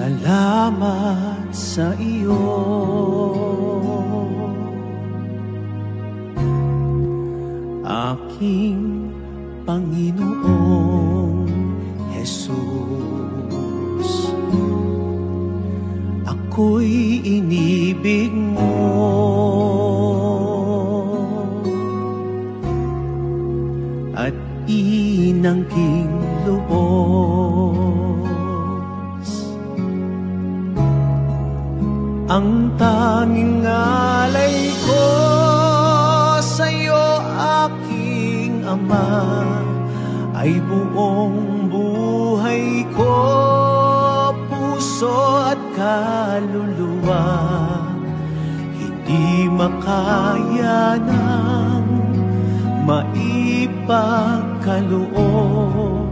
Salamat sa iyo, aking Panginoong Jesus. Ako'y inibig mo at inangking lubos. Ang tanging alay ko sa'yo, aking Ama, ay buong buhay ko, puso at kaluluwa. Hindi makaya ng maipagkaloob,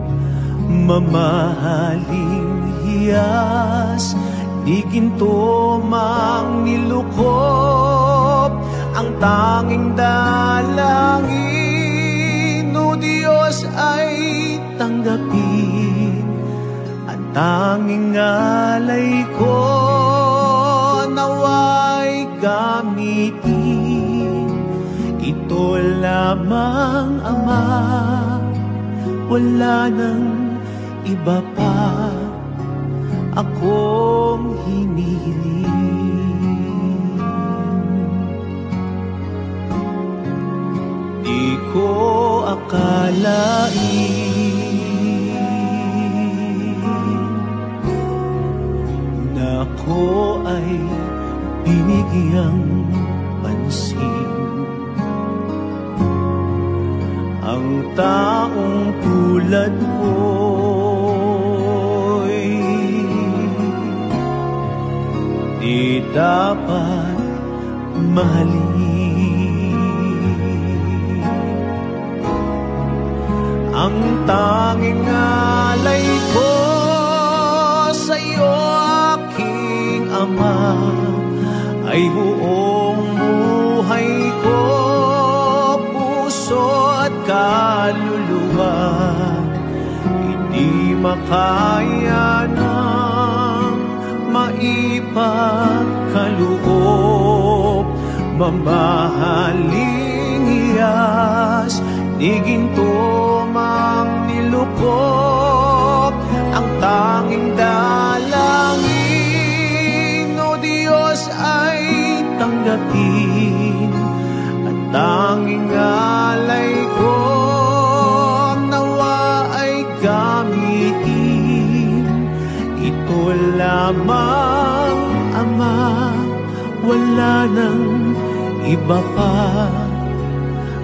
mamahaling hiyas, di ginto mang nilukop. Ang tanging dalangin, o Diyos, ay tanggapin. Ang tanging alay ko, nawa'y gamitin. Ito lamang, Ama, wala nang iba pa akong hinihiling. Di ko akalain na ako ay binigyang pansin. Ang taong tulad ko di dapat mahalin. Ang tanging alay ko sa'yo, aking Ama, ay buong buhay ko, puso at kaluluwa. Hindi makaya ng maipagkaloob, mamahaling hiyas, di ginto mang nilukop. Ang tanging dalangin, o Diyos, ay tanggapin. Ang tanging alay ko, nawa ay gamitin. Ito lamang, Ama, wala nang iba pa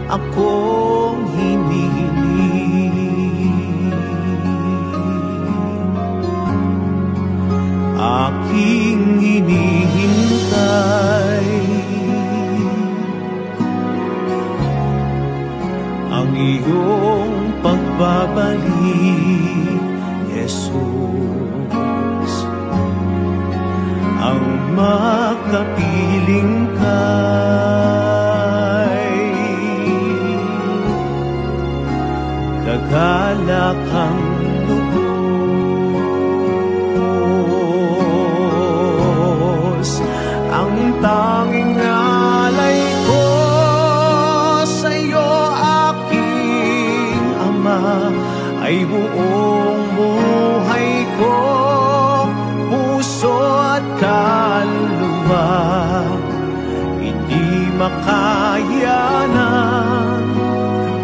akong hinihiling. Aking hinihintay ang iyong pagbabalik, Jesus. Ang makapiling kay kagalakang lubos. Ang tanging alay ko sa'yo, aking Ama, ay buong buhay ko, puso at kaluluwa. Hindi makaya ng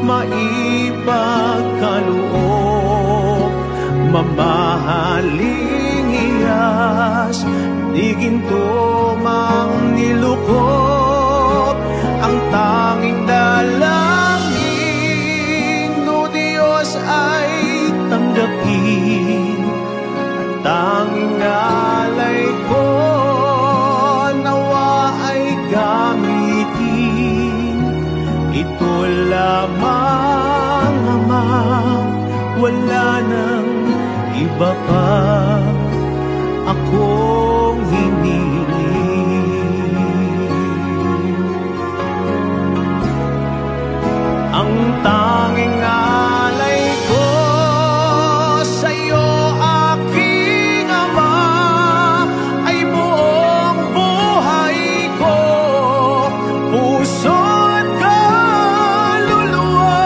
maipagkaloob, mamahaling hiyas, di ginto mang nilukop. Ang tanging dalangin, o Diyos, ay tanggapin. Ang tanging alay ko, nawa ay gamitin. Ito lamang, Ama, wala nang iba pa akong hinihiling. Ang tanging alay ko sa'yo, aking Ama, ay buong buhay ko, puso't kaluluwa.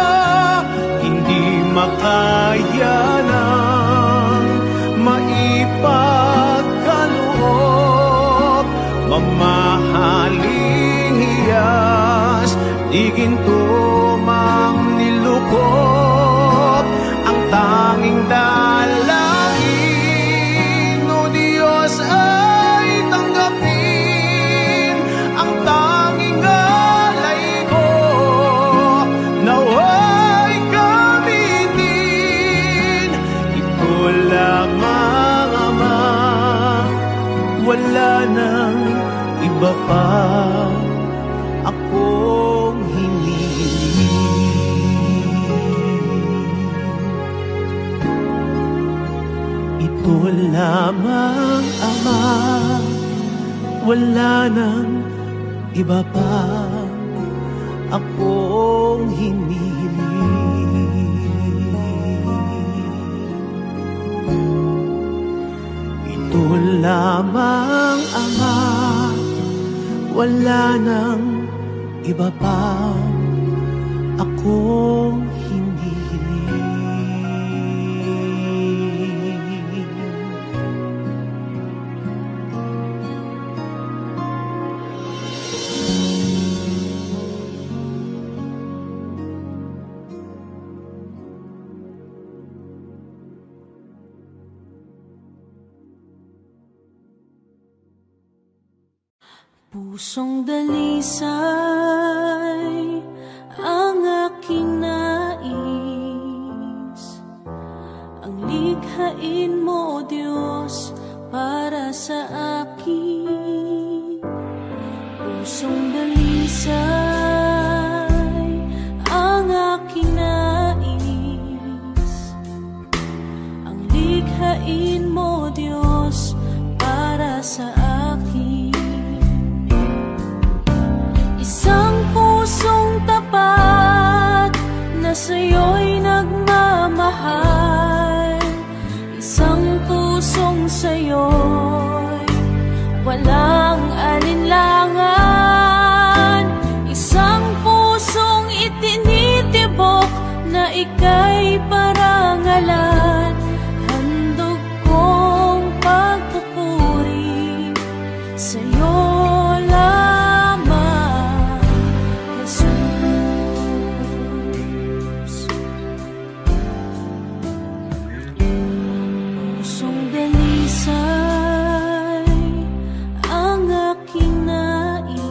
Hindi makaya ng maipagkaloob, mamahaling hiyas, di ginto mang nilukop. Ang tanging dalangin, o Diyos, ay tanggapin. Ang tanging alay ko, nawa'y gamitin. Ito lamang, Ama, wala nang iba pa akong hinihiling. Ito lamang, Ama, wala nang iba pa akong hinihiling. Ito lamang, Ama, wala nang iba pa akong hinihiling. Pusong dalisay ang aking nais, ang likhain mo, Diyos, para sa akin. Pusong dalisay ang aking nais, ang likhain mo, Diyos, para sa akin. Isang pusong tapat na sa'yo'y nagmamahal, isang pusong sa'yo'y walang alinlangan, isang pusong itinitibok na ika'y parangalan. Handog kong pagpupuri sa'yo lamang, Jesus. Pusong dalisay ang aking nais,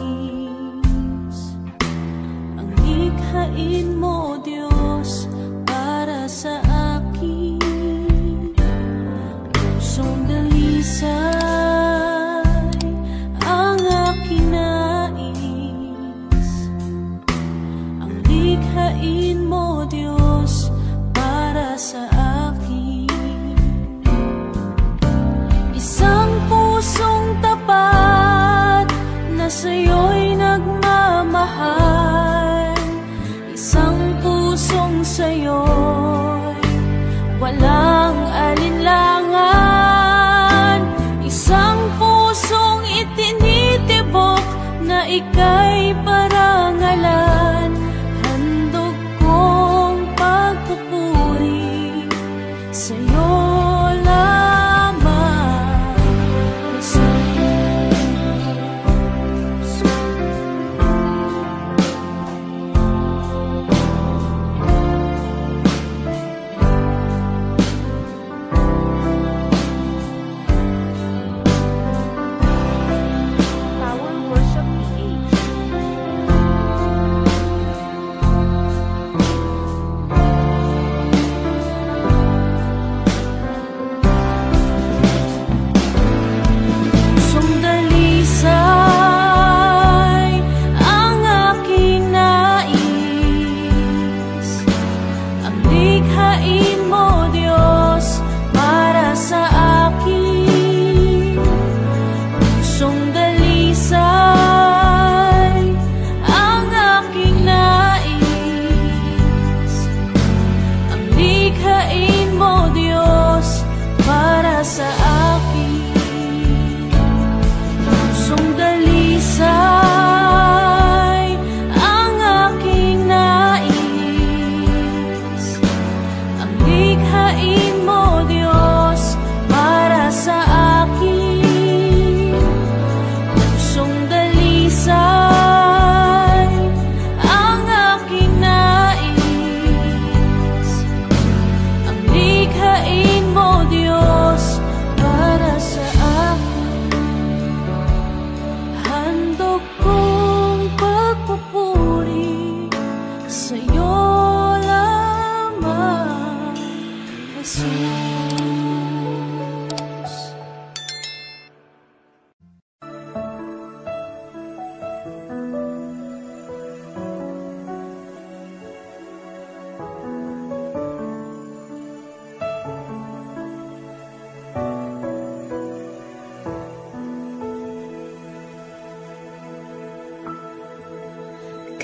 ang likhain mo, Diyos, para sa akin. Pusong dalisay ang aking nais, ang likhain mo, Diyos, para sa akin. Isang pusong tapat na sa'yo'y nagmamahal, isang pusong sa'yo'y walang alinlangan, isang pusong itinitibok na ika'y parangalan. Handog kong pagpupuri sa'yo lamang, Jesus. Power Worship PH. Pusong dalisay ang aking nais, ang likhain mo, sa akin. Pusong dalisay ang aking nais. Ang likhain mo, Diyos, para sa akin. Pusong dalisay ang aking nais. Ang likhain mo, Diyos, para sa akin. Handog kong pagpupuri sa'yo lamang, Jesus.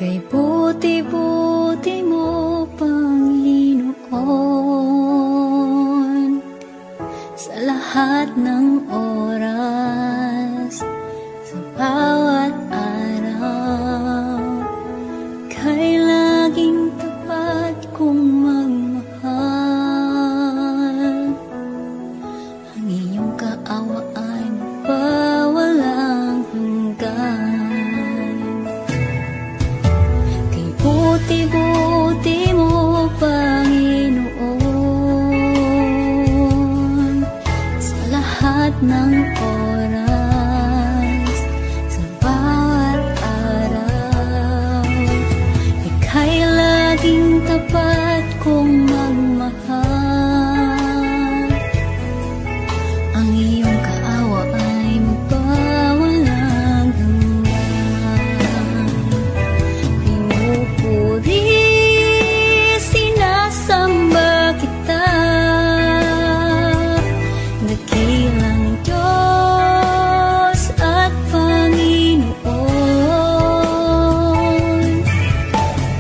Kay buti-buti mo, Panginoon, sa lahat ng oras, sa bawat araw, kay laging tapat kong magmahal. Ang iyong kaawa ay mapawalang hanggan. Buti-buti mo, Panginoon, sa lahat ng oras, sa bawat araw, ika'y laging tapat kong magmahal. Ang iyong kaawa ay magpawalang hanggan. Pinupuri, sinasamba kita, dakilang Diyos at Panginoon.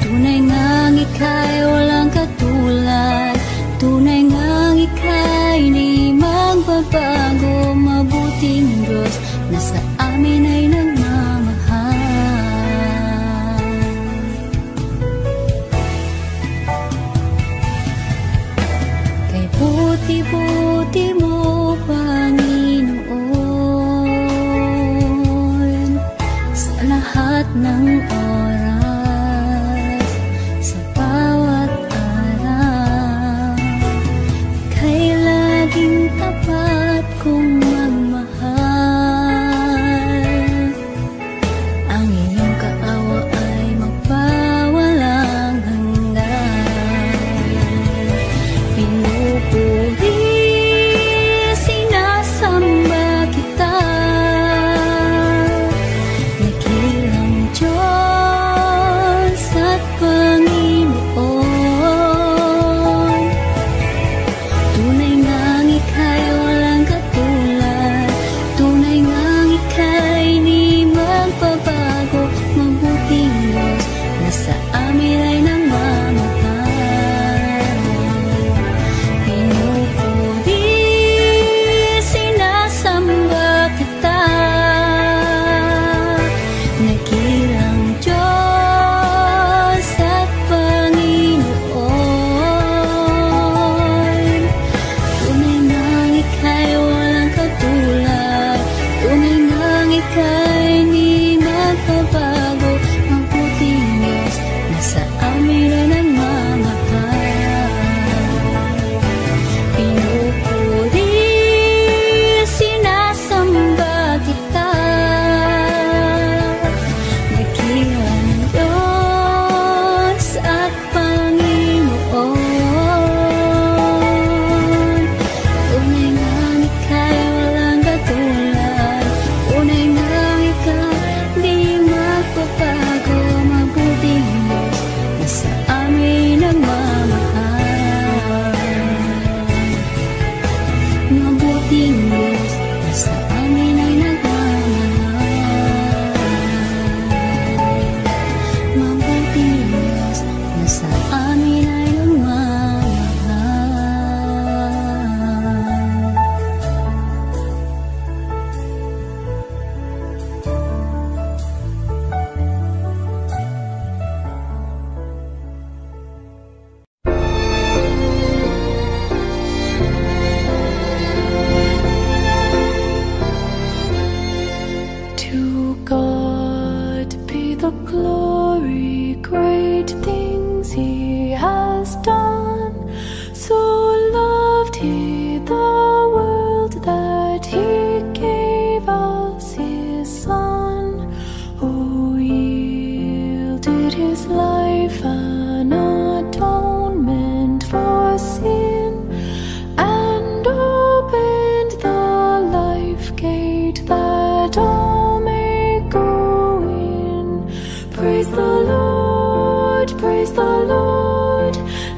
Tunay ngang ika'y walang katulad, tunay ngang ika'y di magbabago. Mabuting Diyos na sa amin ay nagmamahal. Kay buti-buti mo, Panginoon, sa lahat ng oras, sa bawat araw, kay laging tapat kong magmahal. Ang iyong kaawa ay magpawalang hanggan. Pinupuri, sinasamba kita, dakilang Diyos at Panginoon. Tunay ngang ika'y walang katulad,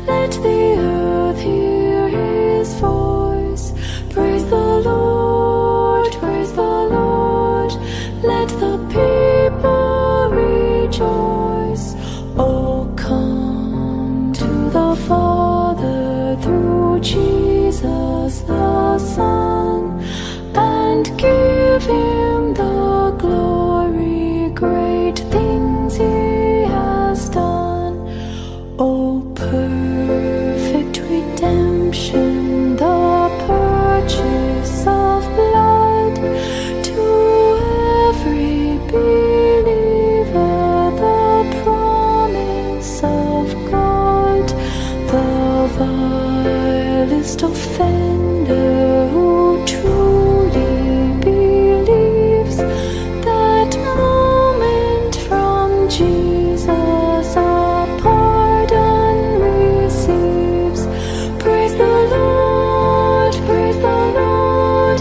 let the earth hear his voice. Praise the Lord, praise the Lord, let the people rejoice. Oh, come to the Father through Jesus the Son, and give him the glory, great things he has done. Oh, perfect redemption, the purchase of blood, to every believer the promise of God. The vilest offender who truly believes that moment from Jesus a pardon receives. Praise the Lord, praise the Lord,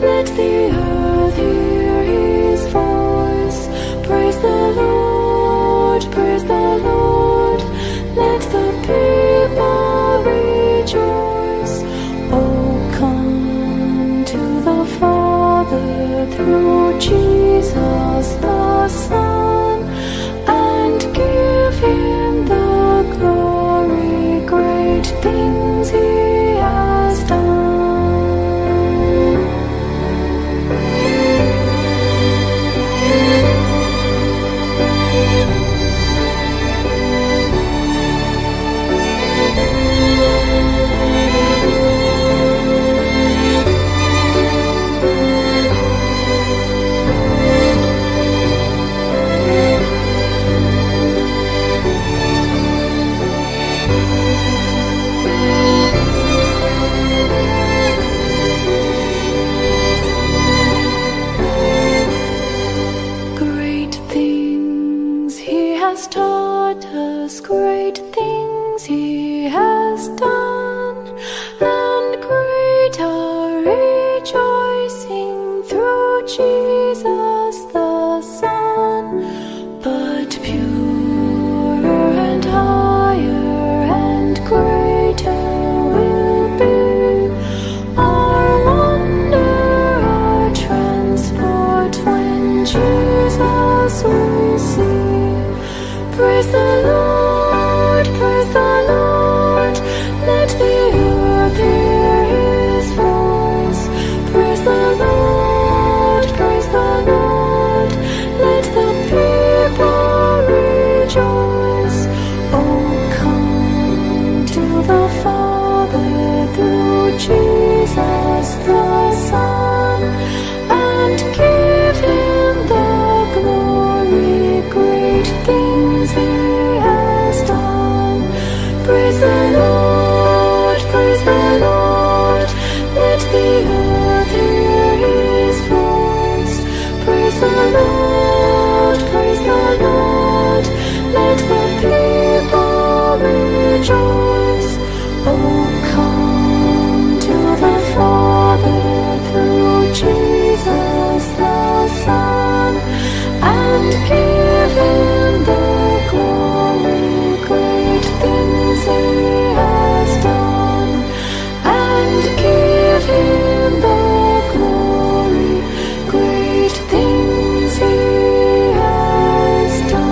let the earth hear his voice. Praise the Lord, praise the Lord, let the people rejoice. Oh, come to the Father through Jesus the Son, and give him the glory, great things he has done. Great things he has taught us, great things he has done, and great our rejoicing through Jesus the Son. But purer and higher and greater will be our wonder, our transport when Jesus we see. Praise the Lord, praise the Lord, let the earth hear his voice. Praise the Lord, praise the Lord, let the people rejoice. Oh, come to the Father through Jesus the Son, and give him the glory, great things he has done. Praise the Lord, praise the Lord, let the earth hear his voice. Praise the Lord, praise the Lord, let the people rejoice. Oh, come to the Father through Jesus the Son, and give him the glory, great things he has done, and give him the glory, great things he has done.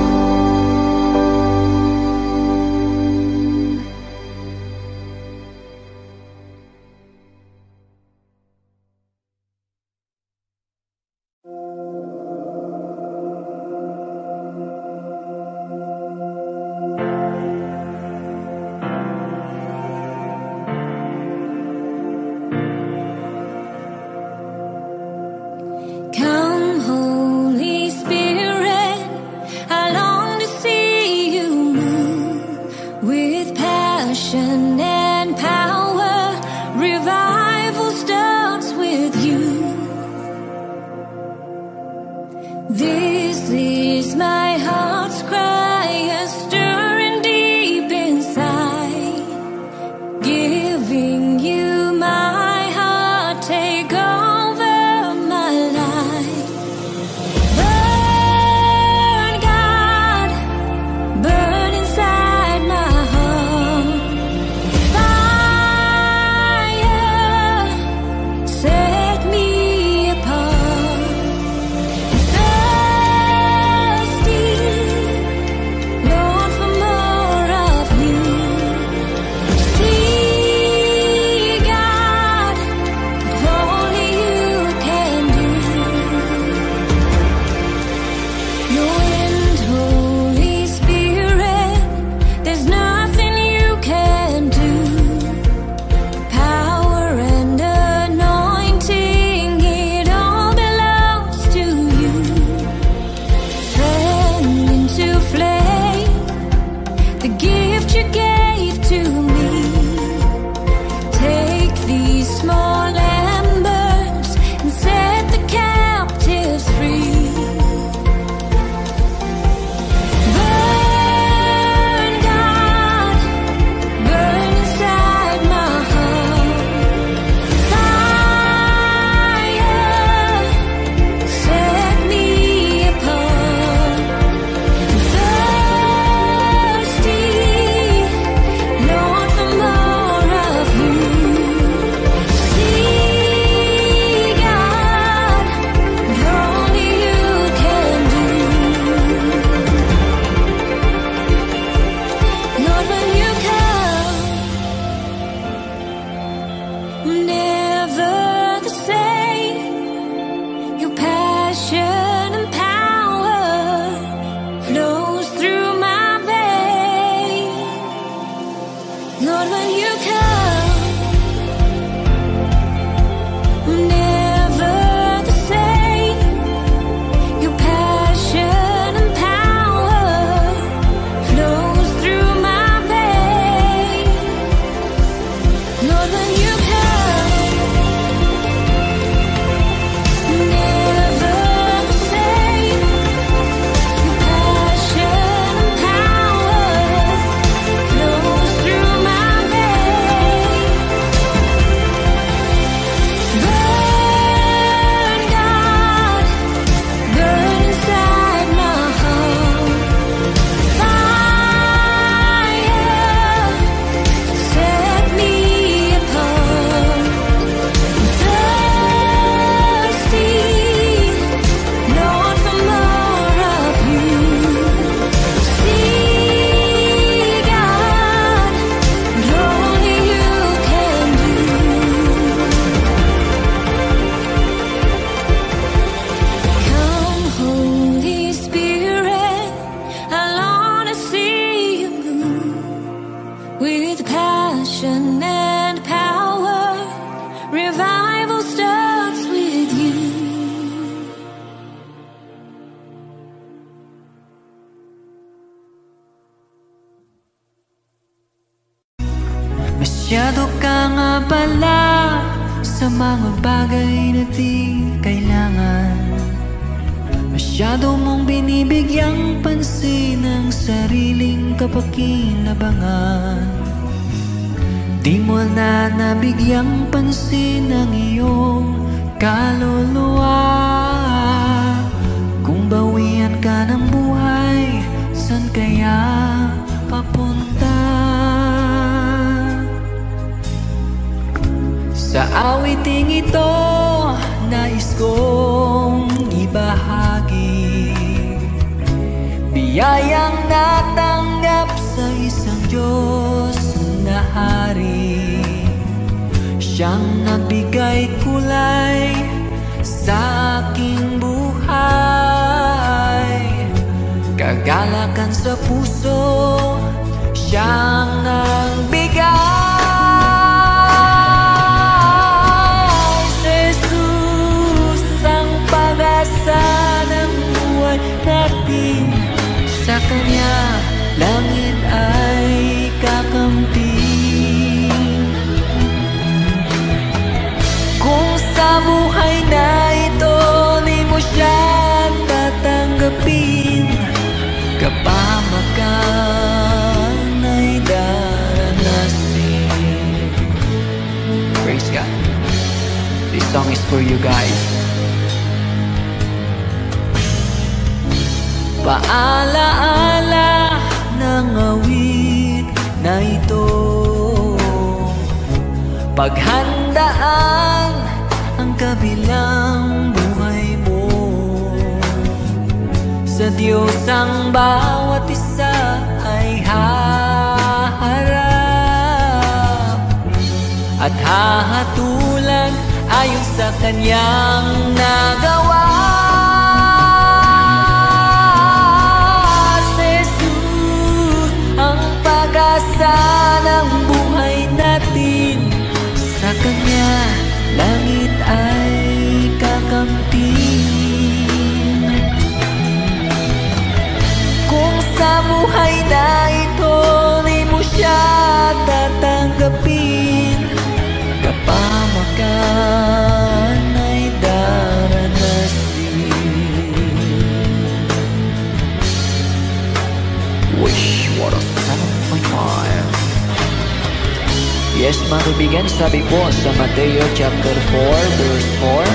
Come, Holy Spirit, I long to see you move with passion and power. Revival starts with you. This is my heart's cry, a stirring deep inside, giving you my heart. Take over my life. Burn, God, burn inside my heart. never the same. Your passion and power flows through my veins. Lord, when you come, never the same. Your passion and power flows through my veins. Lord, when you come, never the same. Your passion and power flows through my veins. Burn, God, burn inside my heart. Fire, set me apart. Thirsty, Lord, for more of you. See, God, what only you can do. Come, Holy Spirit, I long to see you move with passion and power. Revival starts with you. Masyado ka nga pala sa mga bagay na di kailangan. Masyado mong binibigyang pansin ang sariling kapakinabangan. Di mo na nabigyang pansin ang iyong kaluluwa. Kung bawian ka ng buhay, san kaya papunta? Sa awiting ito, nais kong ibahagi biyayang natanggap sa isang Diyos na hari. Siyang nagbigay kulay sa aking buhay, kagalakan sa puso, siyang nagbigay. Sa Kanya, langit ay kakampi. Kung sa buhay na ito, di mo siya tatanggapin, kapahamakan ay daranasin. Praise God. This song is for you guys. Paalaala ng awit na ito, paghandaan ang kabilang buhay mo. Sa Diyos ang bawat isa ay haharap at hahatulan ayon sa Kanyang nagawa. Pag-asa ng buhay natin, sa Kanya langit ay kakampi. Kung sa buhay na ito, di mo siya tatanggapin, kapahamakan ay daranasin. Wish, what a song. Yes, mga kaibigan, sabi po sa Mateo chapter 4 verse 4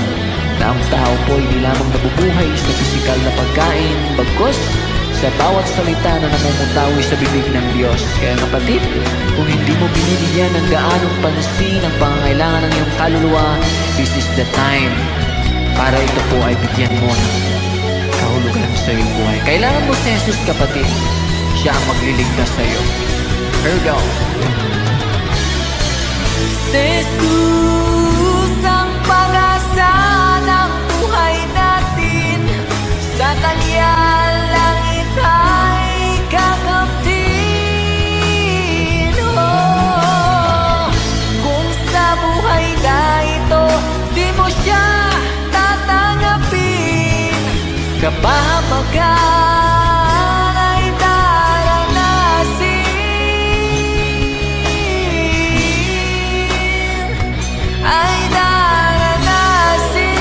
na ang tao po ay di lamang nabubuhay sa pisikal na pagkain, bagkus sa bawat salita na namumutawi sa bibig ng Diyos. Kaya kapatid, kung hindi mo binibigyan ng gaanong pansin ang pangangailangan ng iyong kaluluwa, this is the time para ito po ay bigyan mo ng kahulugan sa iyong buhay. Kailangan mo si Jesus, kapatid. Siya ang magliligtas sa iyo. Here we go. Jesus. Kapamakan ay daranasin, ay daranasin.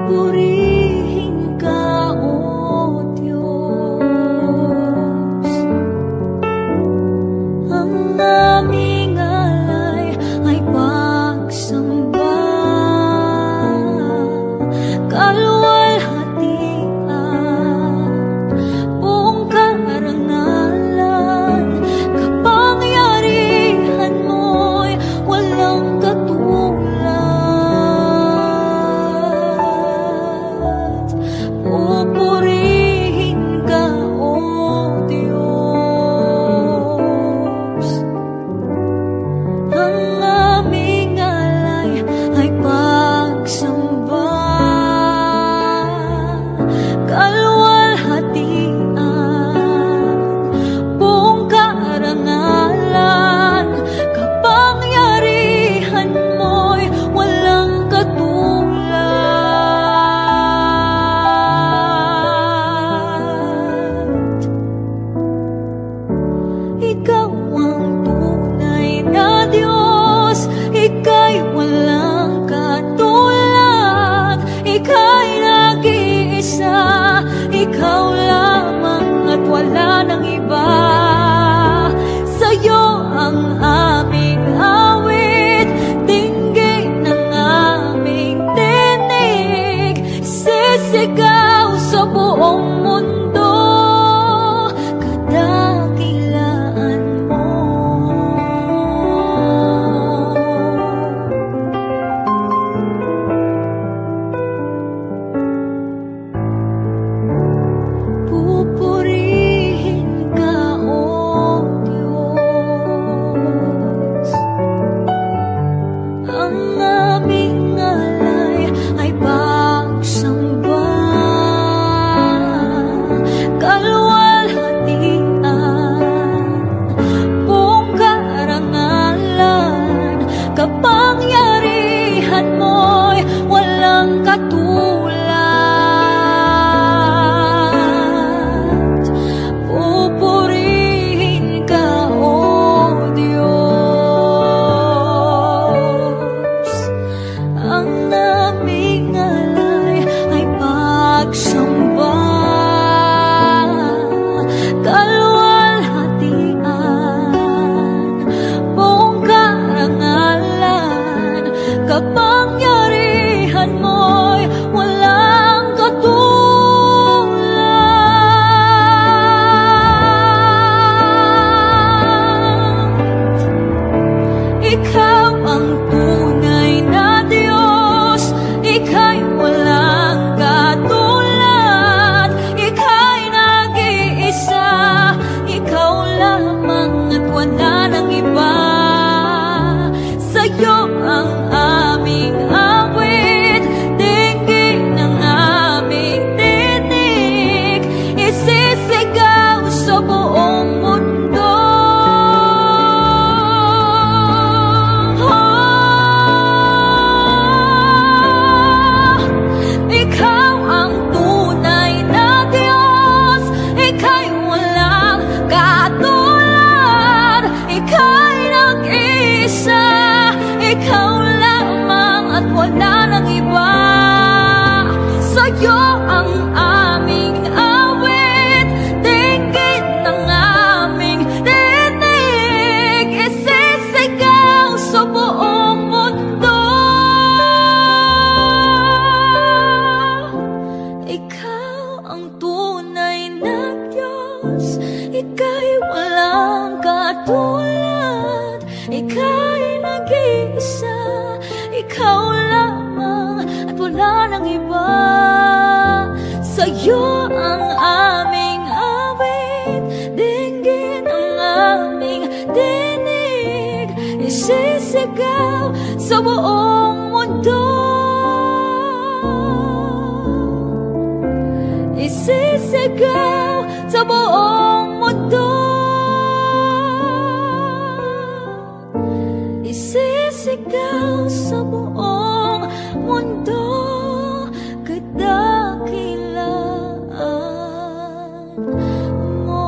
Purihin ka, O Diyos, ang aming alay ay pagsamba, kaluwalhatian, buong karangalan, kapangyarihan mo'y walang katulad. Pupurihin ka, O Diyos, ang aming alay ay pagsamba, kaluwalhatian, buong karangalan, kapangyarihan mo'y walang katulad. Ikaw ang tunay na Diyos, Ika'y walang katulad, Ika'y nag-iisa, Ikaw lamang at wala nang iba. Sa'yo ang aming awit, dinggin ng aming tinig, sisigaw sa buong mundo, kadakilaan mo. ikaw lamang at wala nang iba. Sa'yo ang aming awit, dinggin ang aming dinig, isisigaw sa buong mundo, isisigaw sa buong mundo, isisigaw sa buong mundo, kadakilaan mo.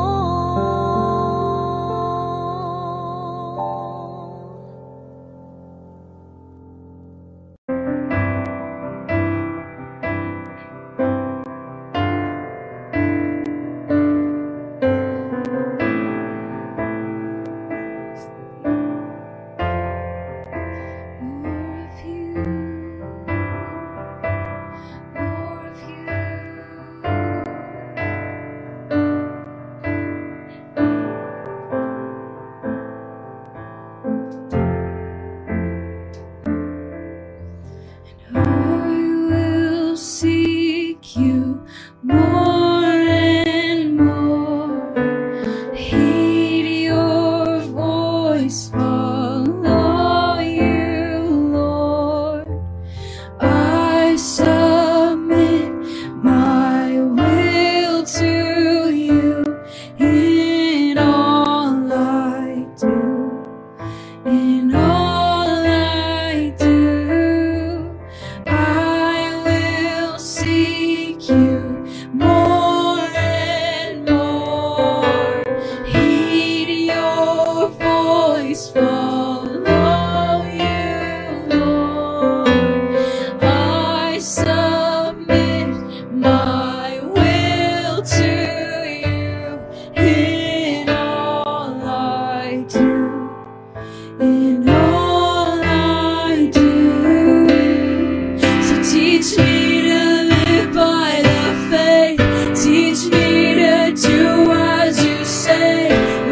Teach me to live by the faith. Teach me to do as you say.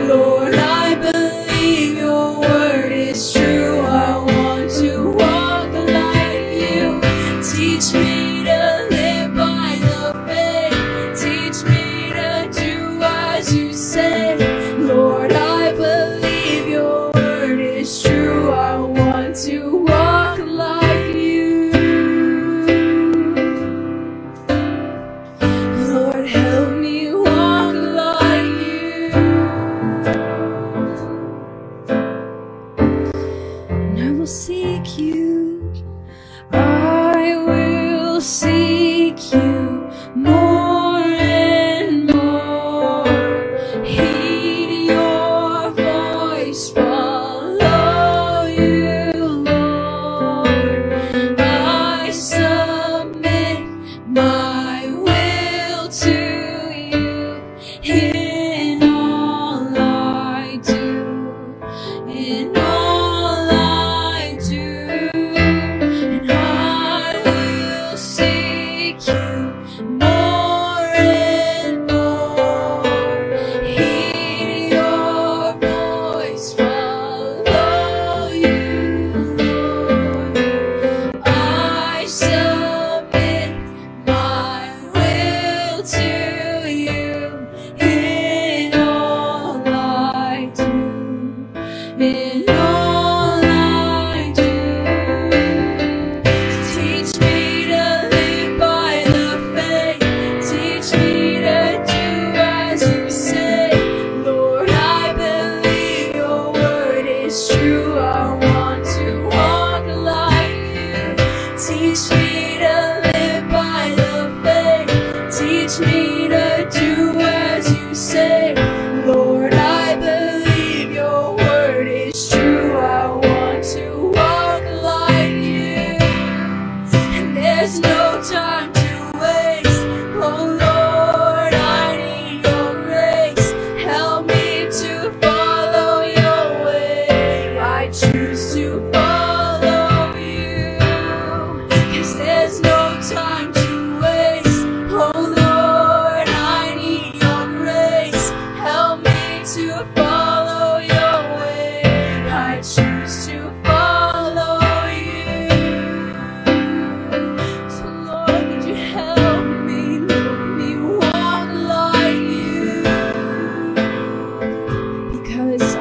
Lord, I believe your word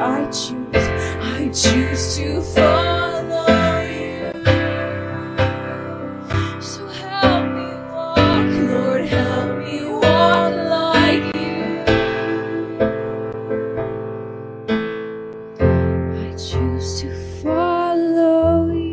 I choose to follow you. So help me walk, Lord, help me walk like you. I choose to follow you.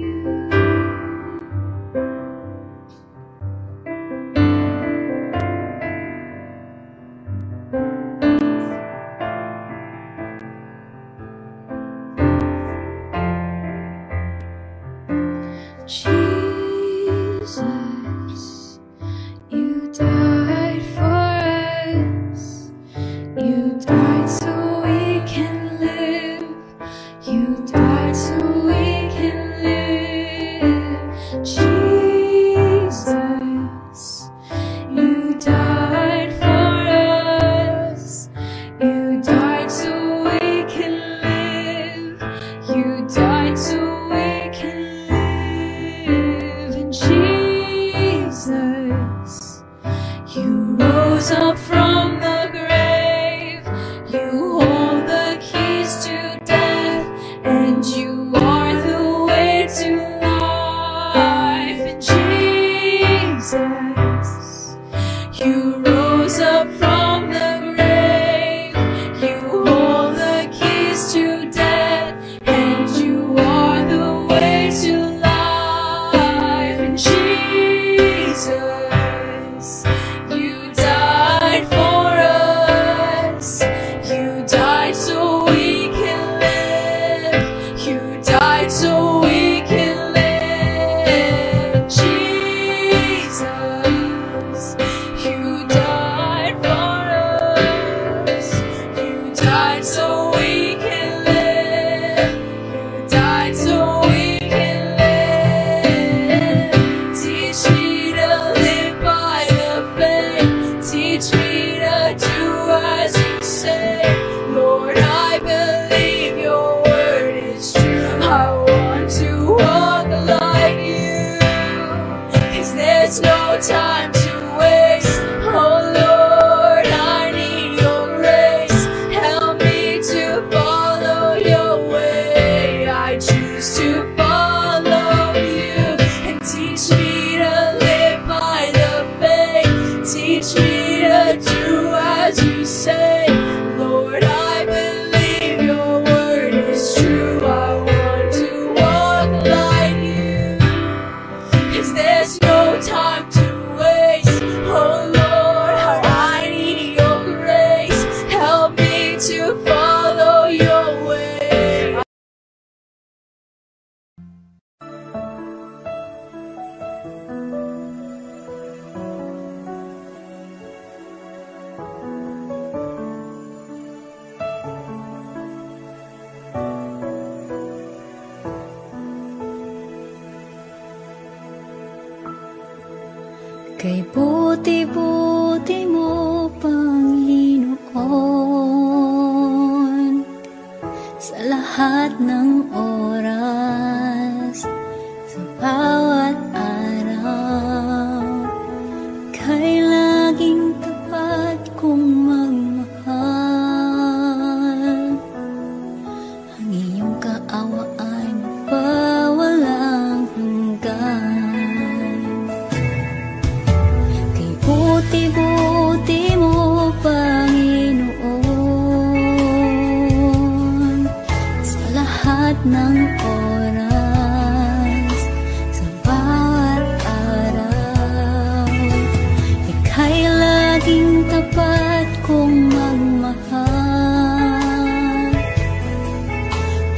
Jesus, you died for us. You died so we can live. You died so we can live. Jesus, you died for us. You died so we can live. You died so we can live. And Jesus, you rose up from the grave. You hold the keys to death, and you are the way to life. And Jesus, you rose up from the grave. You hold the keys to death, and you are the way to life. And Jesus, you died for us. You died so we can live. You died so we can live. Jesus, you died for us. You died so we can live. You died so we can live. Teach me to live by the faith. Teach me to do as you say. Lord, I believe your word is true. I want to walk like you. 'Cause there's no time to waste. Oh Lord, I need your grace. Help me to follow your way. I choose to follow you. And teach me to live by the faith. Teach me to do as you say. Lord, I believe your word is true. I want to walk like you. 'Cause there's no time to waste. Oh Lord, I need your grace. Help me to follow your way. Kay buti-buti mo, Panginoon, sa lahat ng oras, sa bawat araw, kay laging tapat kong magmahal. Ang iyong kaawa ay magpawalang hanggan. Buti-buti mo, Panginoon, sa lahat ng oras, sa bawat araw, ika'y laging tapat kong magmahal.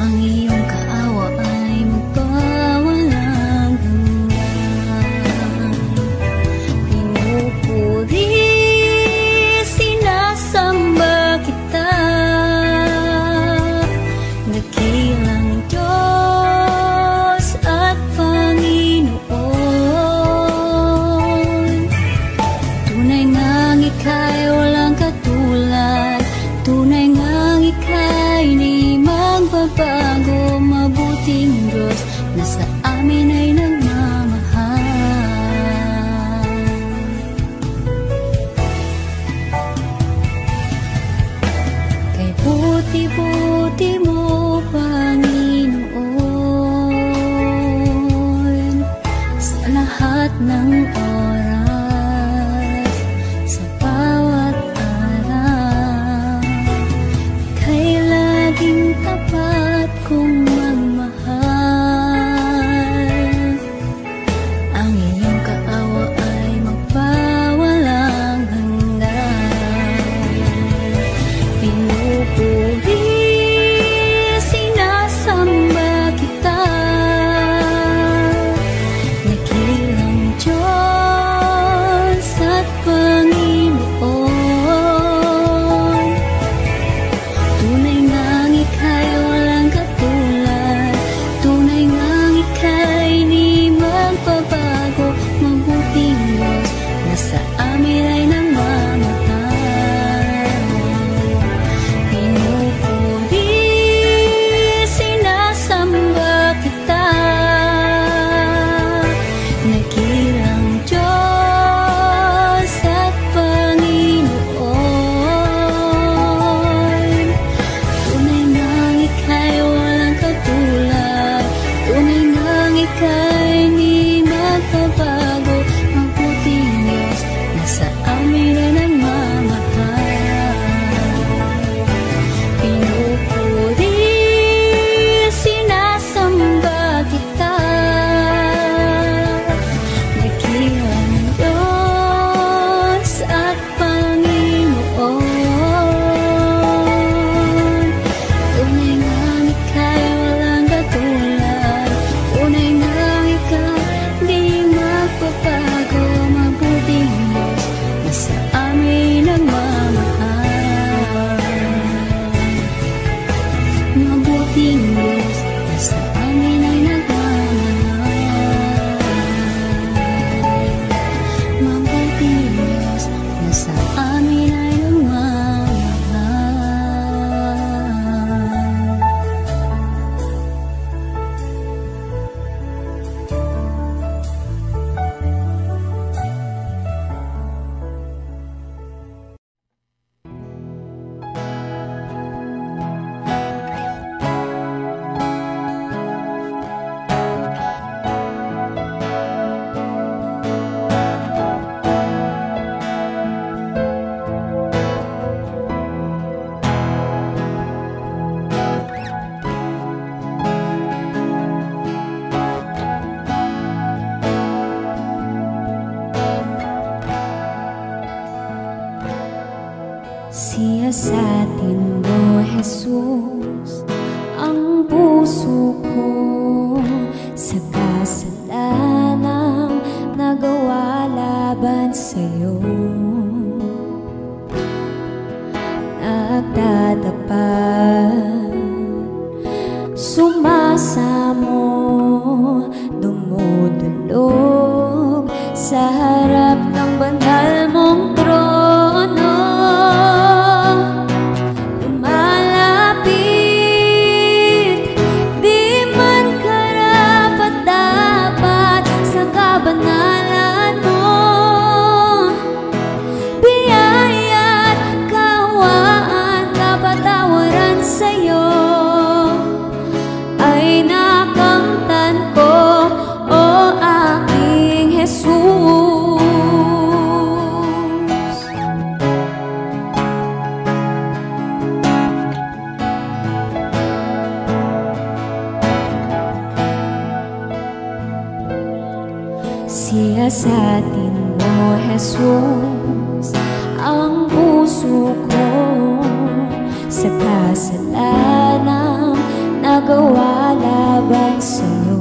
Ang iyong kaawa ay magpawalang hanggan. Pinupuri, sinasamba kita, dakilang Diyos at Panginoon. Tunay ngang ika'y walang katulad, tunay ngang ika'y di magbabago. Mabuting Diyos na sa amin ay nagmamahal. Kay buti-buti mo, aking tapat kong magmahal. Ang iyong kaawa ay magpawalang hanggan. Pinupuri, sinasamba kita, nakilang Diyos at Panginoon. Tunay ngang ika'y walang katulad, tunay ngang ika'y di magbabago. Mabuting Diyos na sa amin ay nagmamahal. Pinupuri, sinasamba kita, nakilang Diyos at Panginoon. Tunay ngang ika'y walang katulad, tunay ngang ika'y di magbabago. Mabuting Diyos na sa amin ay nagmamahal. Pinupuri, sinasamba kita, nakilang Diyos at Panginoon. Tunay ngang ika'y walang katulad, tunay ngang ika'y di magbabago. Mabuting Diyos na sa amin nagmamahal. Mabuting Diyos na sa amin ay nagmamahal. Mabuting Diyos na sa amin ay nagmamahal. Siyasatin mo, Jesus, ang puso ko sa kasalanang nagawa laban sa'yo. Nagtatapat, sumasamo, dumudulog sa harap ng banal mong trono. Lumalapit, di man karapat-dapat sa kabanalan mo. Biyaya't kawaan, kapatawaran sa'yo ay nakamtan ko, o aking Jesus. Siyasatin mo, Jesus, ang puso ko sa kasalanang nagawa laban sa'yo.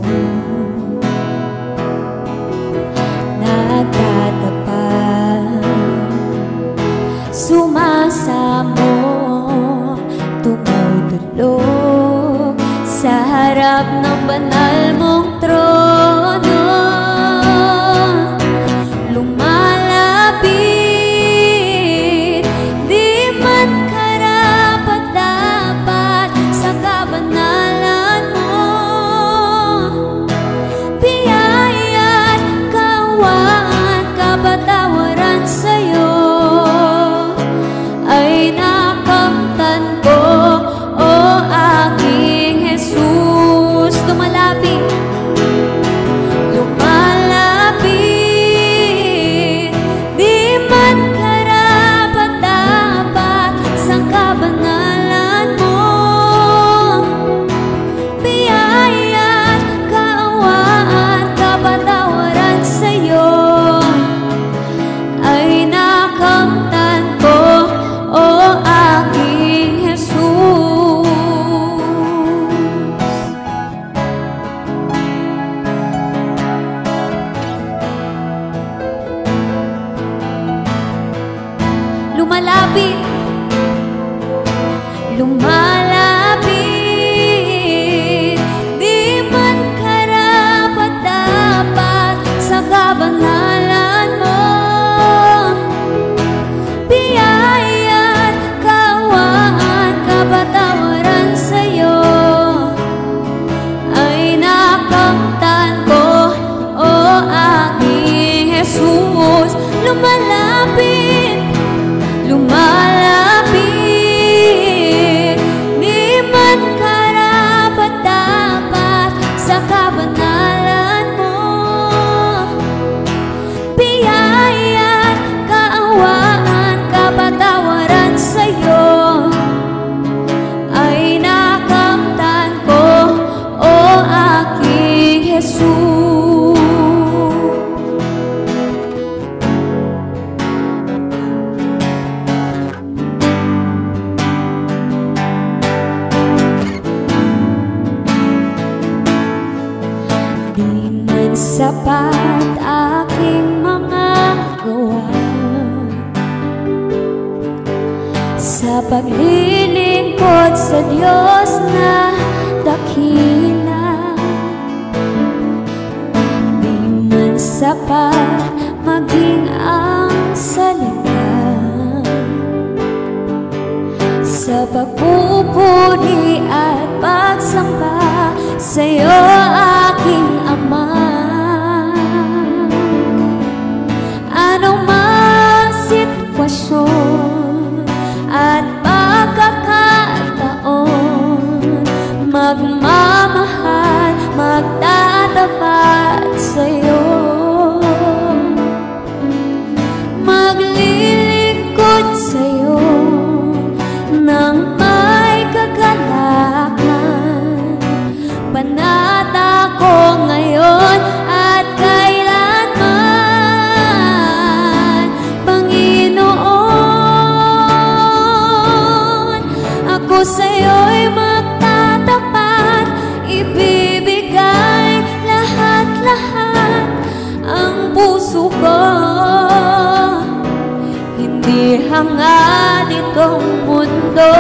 Nagtatapat, sumasamo, tumutulog sa harap ng banal mong trono. Lumalapit, di man karapat-dapat sa kabanalan mo. Biyaya't kawaan, kapatawaran sa'yo ay nakamtan ko, o aking Jesus. Lumalapit, sapat aking mga gawa sa paglilingkod sa Diyos na dakila. Di man sapat maging ang salita sa pagpupuri at pagsamba sa'yo, aking Ama. Anong mang sitwasyon at pagkakataon, magmamahal, magtatapat sa'yo, maglilingkod sa'yo nang may kagalakan. Panata ko ngayon at kailanman, Panginoon. Ako sa'yo'y magtatapat, ibibigay lahat-lahat ang puso ko. Hindi hangad itong mundo,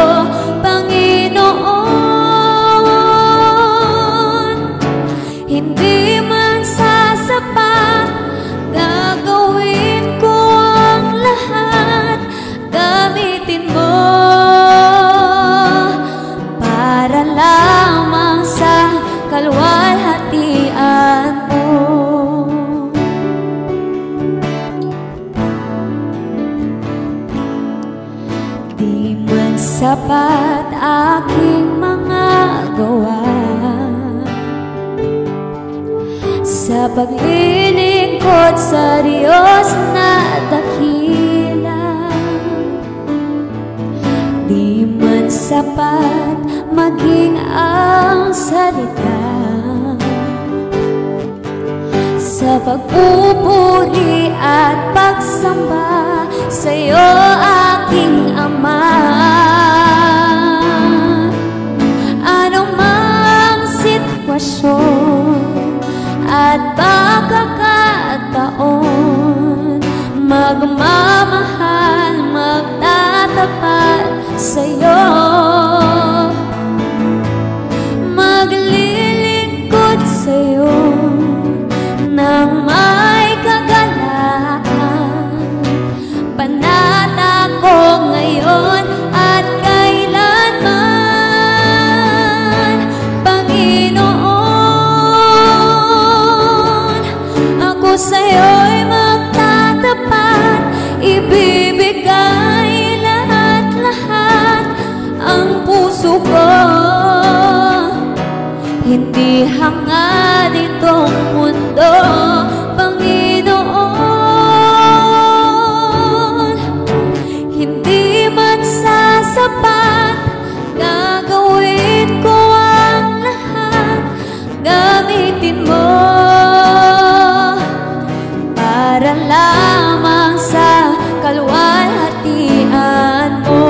Panginoon. Hindi man sasapat, gagawin ko ang lahat. Gamitin mo para lamang sa kalwalhatian mo. Di man sapat aking mga gawa sa paglilingkod sa Diyos na dakila. Di man sapat maging ang salita sa pagpupuri at pagsamba sa'yo, aking Ama. Anong mang sitwasyon at pagkakataon, magmamahal, magtatapat sa'yo, maglilingkod sa'yo nang may kagalakan. Panata ko ngayon at kailanman, Panginoon. Ako sa'yo'y magtatapat, ibibigay lahat-lahat ang puso ko. Hindi hangad itong mundo, Panginoon. Hindi man sasapat, gagawin ko ang lahat. Gamitin mo para lamang sa kalwalhatian mo.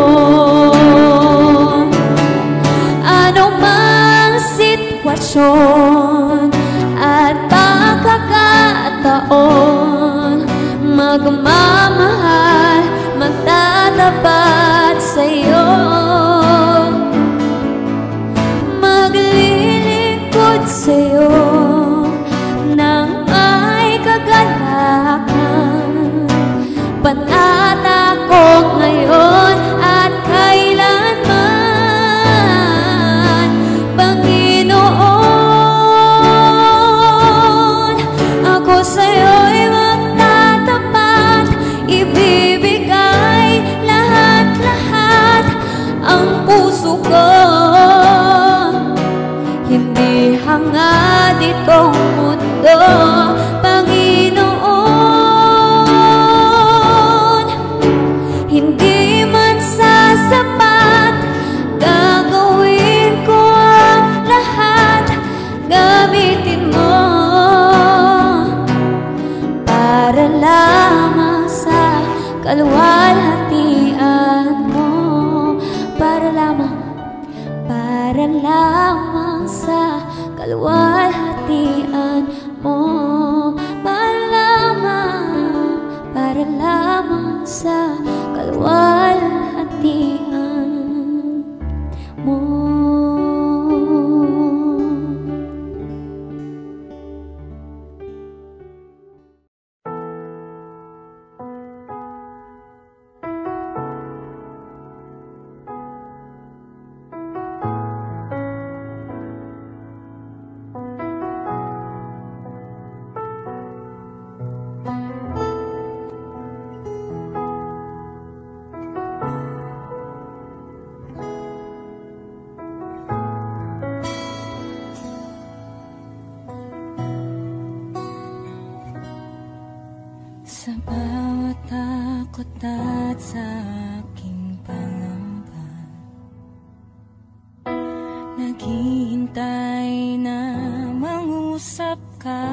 Ano mang sitwasyon at pagkakataon, magmamahal, magtatapat sa'yo, maglilingkod sa'yo nang may kagalakan. Panata ko ngayon at kailanman, Panginoon. Ako sa'yo'y magtatapat, ibibigay lahat-lahat ang puso ko. Hindi hangad itong mundo, Panginoon. Hindi man sasapat, gagawin ko ang lahat. Gamitin mo para lamang sa kalwalhatian mo, para lamang sa kaluwalhatian mo. Para lamang sa kaluwalhatian mo. Sa bawat takot at sa aking pangamba, naghihintay na mangusap ka.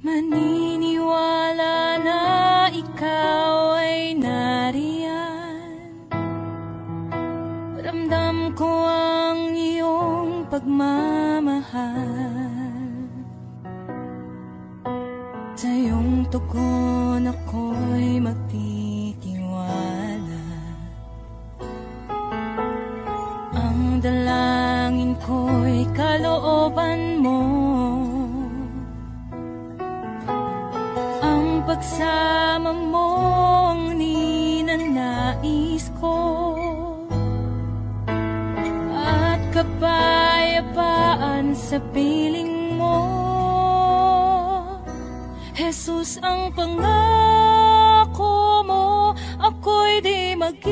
Maniniwala na ikaw ay nariyan. Ramdam ko ang iyong pagmamahal. Sa iyong tugon ako'y magtitiwala. Ang dalangin ko'y kalooban mo. Ang pagsama mo ang ninanais ko. At kapayapaan sa piling mo. Jesus, ang pangako mo, ako'y di mag-isa,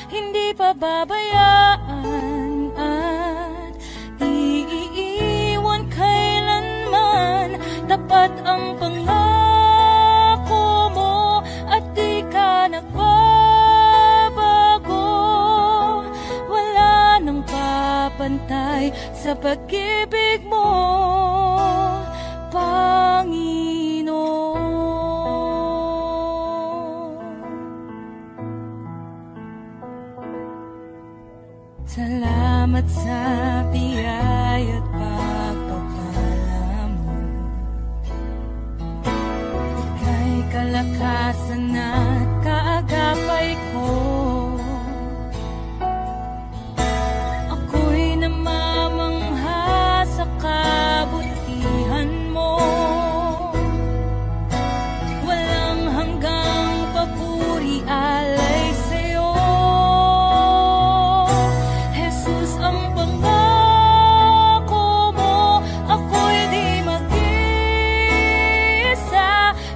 hindi pababayaan at iiwan kailanman. Tapat ang pangako mo at di ka nagbabago. Wala nang papantay sa pag-ibig mo, Panginoon. Salamat sa biyaya at pagpapala mo. Ika'y kalakasan at kaagapay ko. Ako'y namamangha sa kabutihan mo. Walang hanggang papuri alay sa'yo. Jesus, ang pangako mo, ako'y di mag-isa,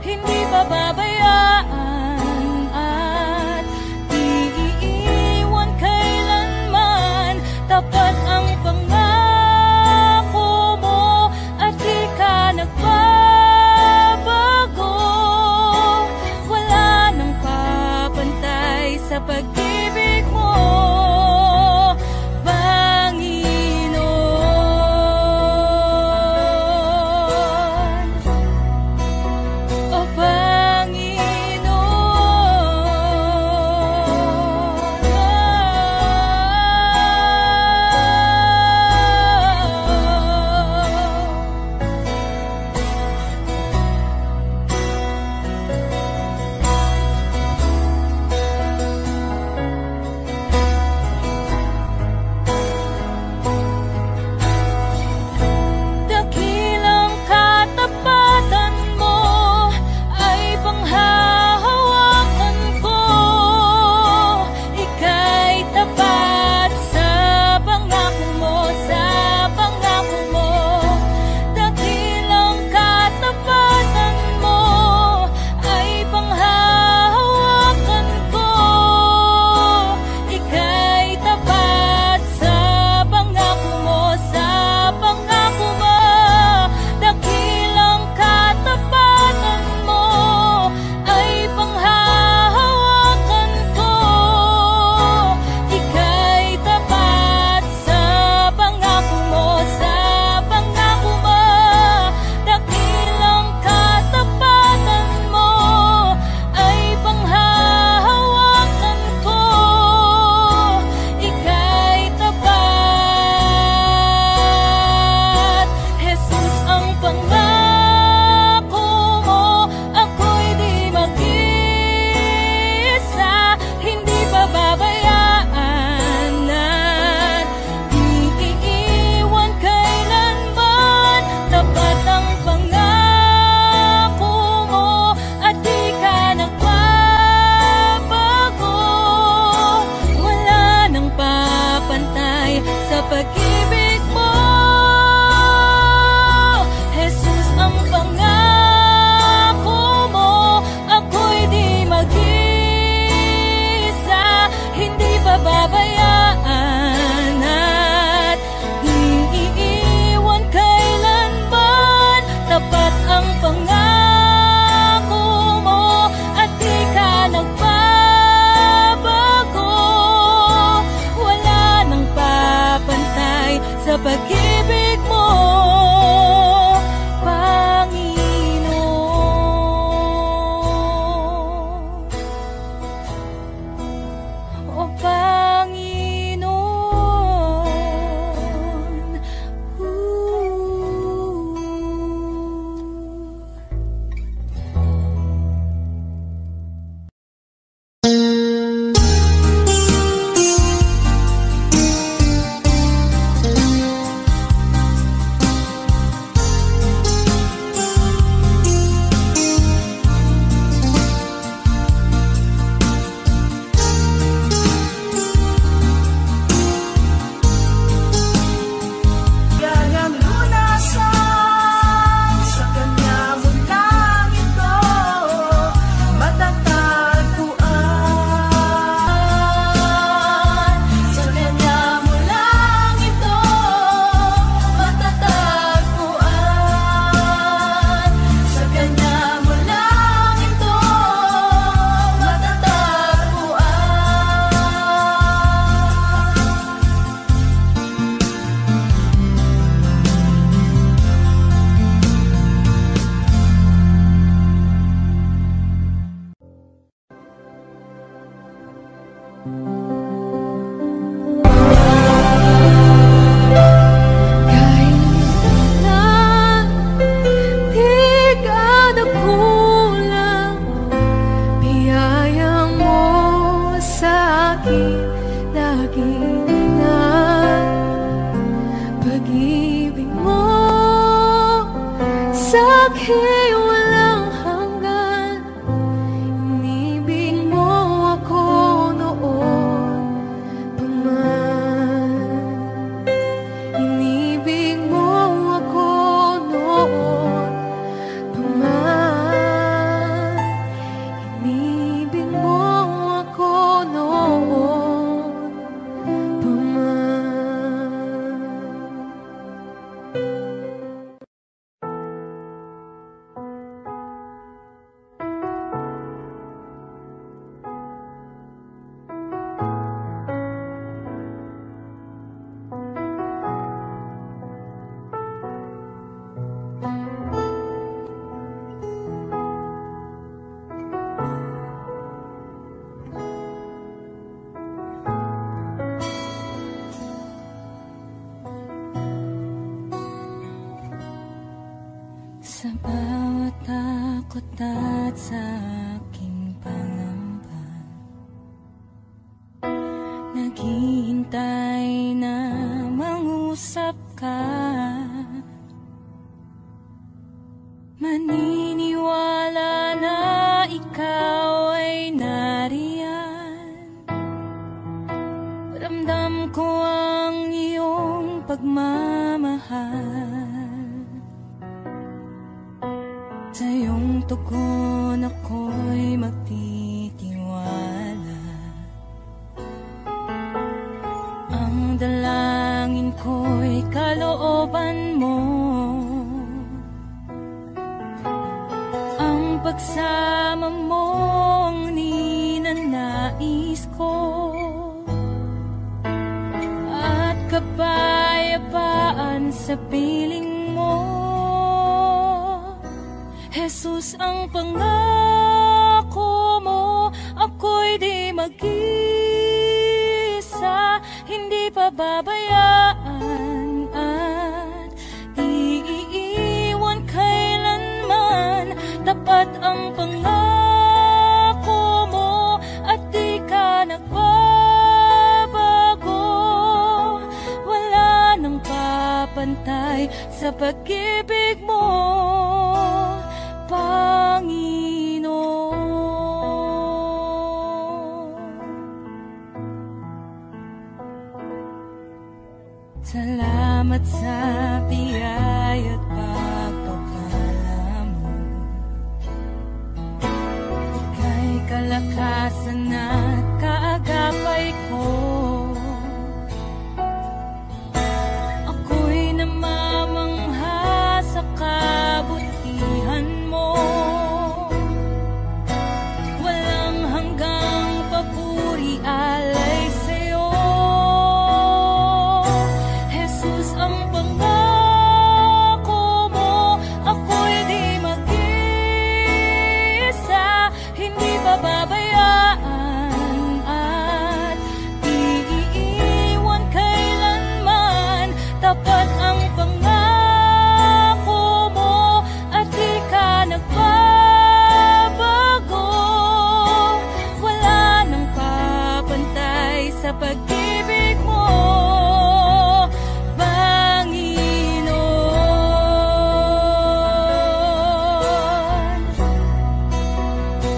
hindi pababayaan at iiwan kailanman. Tapat ang pangako mo at di ka nagbabago. Wala nang papantay sa pag-ibig mo, Panginoon. O Panginoon. Sa bawat takot at sa aking pangamba, naghihintay na mangusap ka. Maniniwala na ikaw ay nariyan. Ramdam ko ang iyong pagmamahal. Sa iyong tugon ako'y magtitiwala. Ang dalangin ko'y kalooban mo. Ang pagsama mo ang ninanais ko. At kapayapaan sa piling mo. Jesus, ang pangako mo, ako'y di mag-isa, hindi pababayaan at di iiwan kailanman. Tapat ang pangako mo at di ka nagbabago. Wala nang papantay sa pag-ibig mo, Panginoon. Salamat sa biyaya at pagpapala mo. Ika'y kalakasan at kaagapay ko. Ako'y namamangha sa kabutihan mo. Walang hanggang papuri alay sa'yo. Jesus, ang pangako mo, ako'y di mag-isa, hindi pababayaan at di iiwan kailanman. Tapat ang pangako mo at di ka nagbabago. Wala nang papantay sa pag-ibig mo, Panginoon.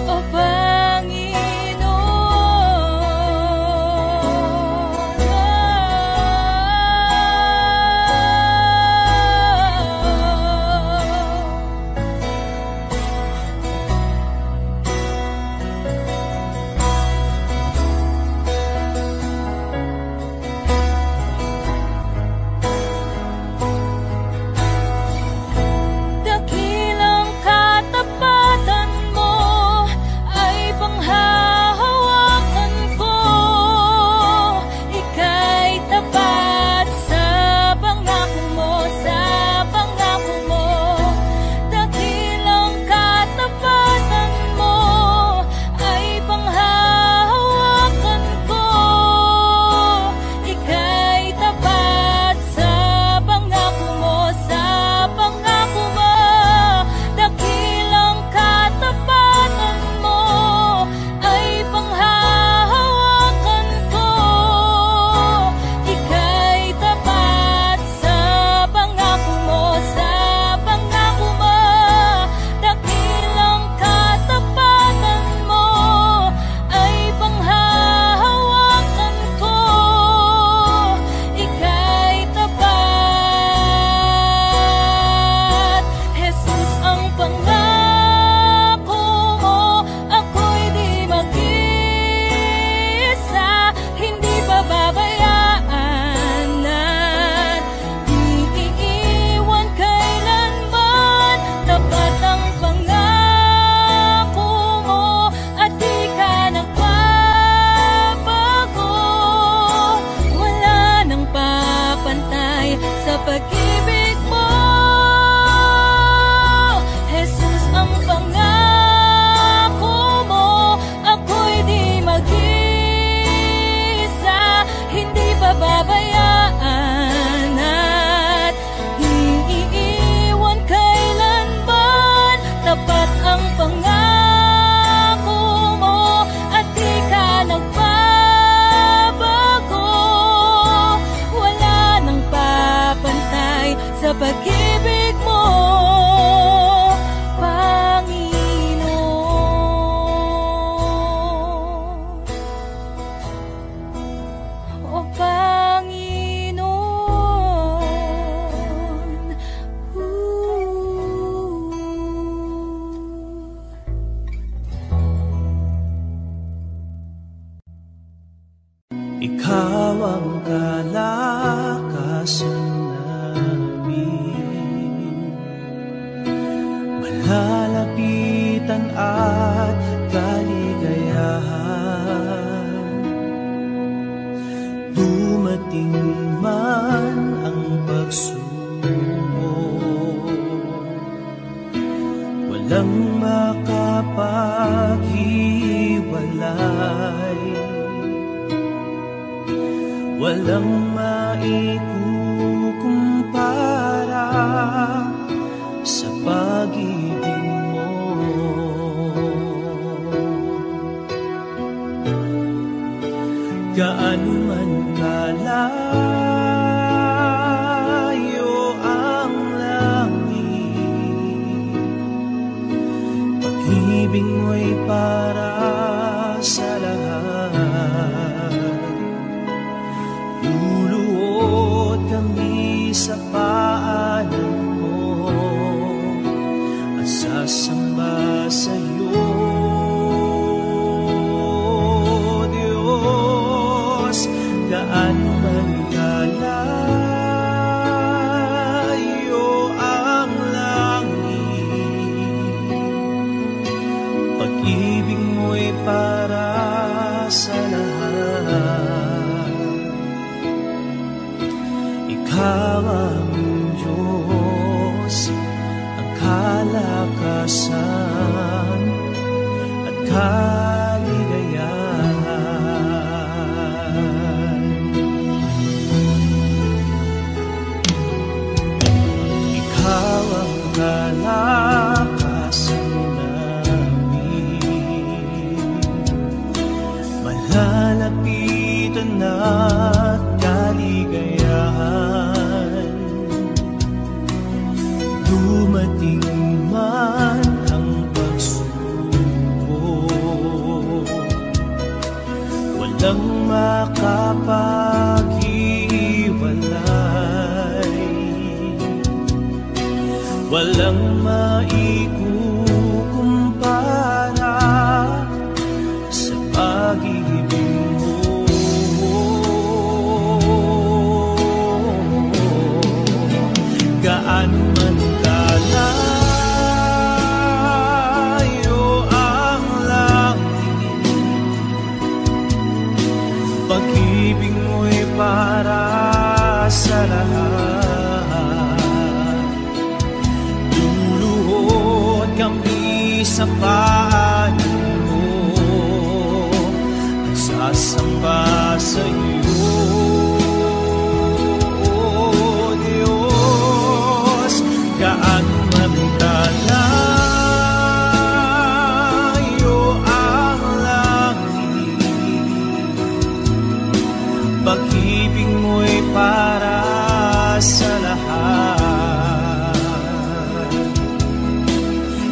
O Panginoon. Ikaw ang kalakasan namin, malalapitan at kaligayahan. Dumating man ang pagsubok, walang makapaghiwalay, walang maikukumpara sa pag-ibig mo. Gaano man kalayo ang langit, pag-ibig mo'y para sa lahat. Luluhod kami sa paanan mo at sasamba sa'yo, Diyos. Gaano man kalayo ang langit, pag-ibig mo'y para sa lahat. Ikaw ang Diyos, ang kalakasan at kaligayahan. Ikaw ang kalakasan namin, malalapitan at kaligayahan. Dumating man ang pagsubok, walang makapaghiwalay, walang maikukumpara sa pag-ibig mo. Gaano man kalayo ang langit, pag-ibig mo'y para sa lahat. Luluhod kami sa paanan mo at sasamba sa'yo, gaano man kalayo ang langit, pag-ibig mo'y para sa lahat.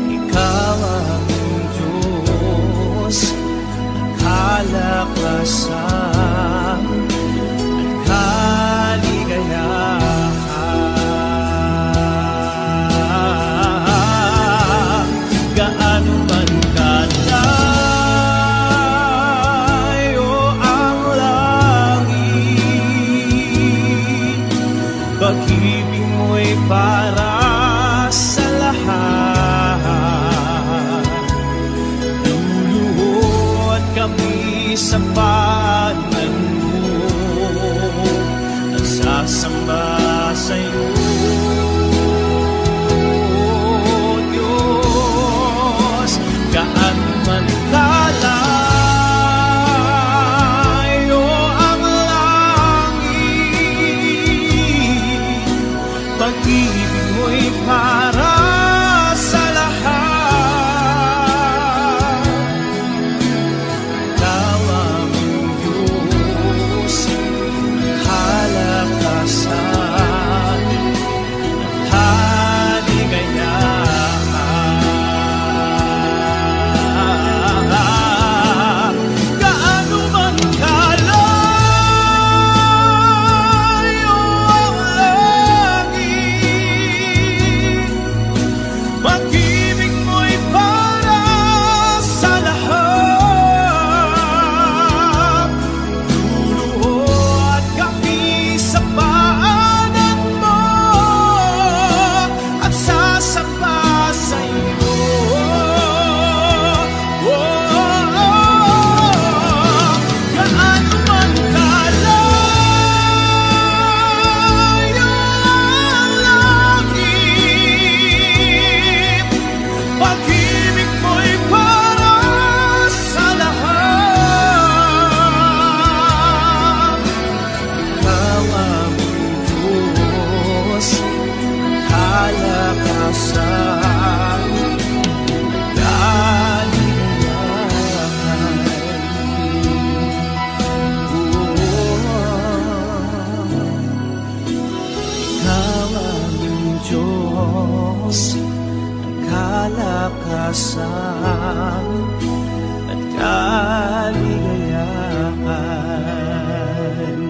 Ikaw ang Diyos, ang kalakasan at kaligayahan. Gaano man kalayo ang langit, pag-ibig mo'y para sa lahat. Luluhod kami sa paanan kalakasan at kaligayahan.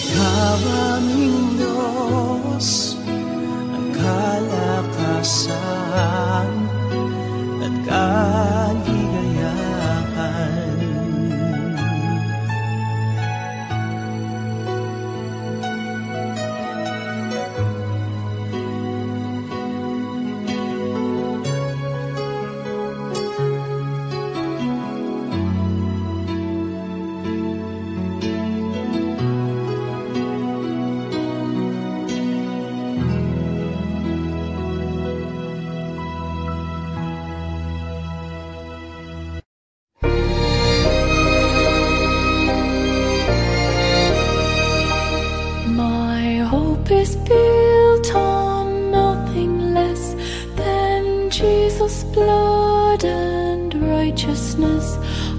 Ikaw aming Diyos, ang kalakasan at kaligayahan. My hope is built on nothing less than Jesus' blood and righteousness.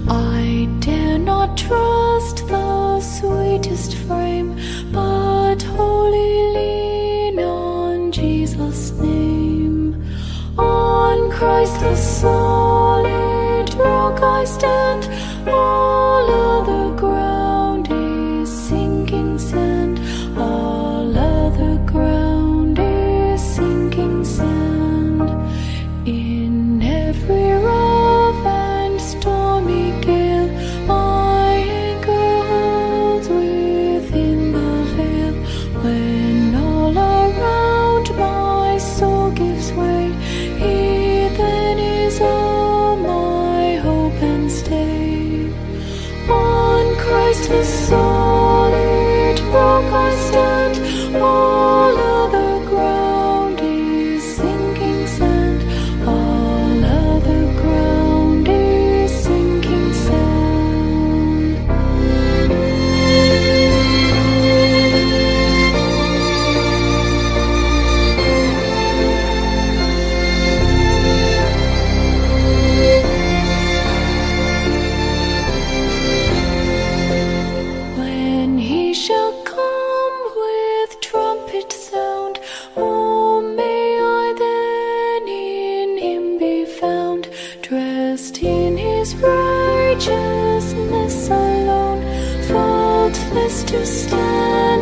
I dare not trust the sweetest frame, but wholly lean on Jesus' name. On Christ the solid rock I stand, all other ground is sinking sand. All other ground is sinking sand. In every rough and stormy gale, my anchor holds within the veil. When all around my soul gives way, He then is all my hope and stay. On Christ the solid rock I stand, all other ground is sinking sand. All other ground is sinking sand. When He shall come with trumpet sound, oh, may I then in Him be found, dressed in His righteousness alone, faultless to stand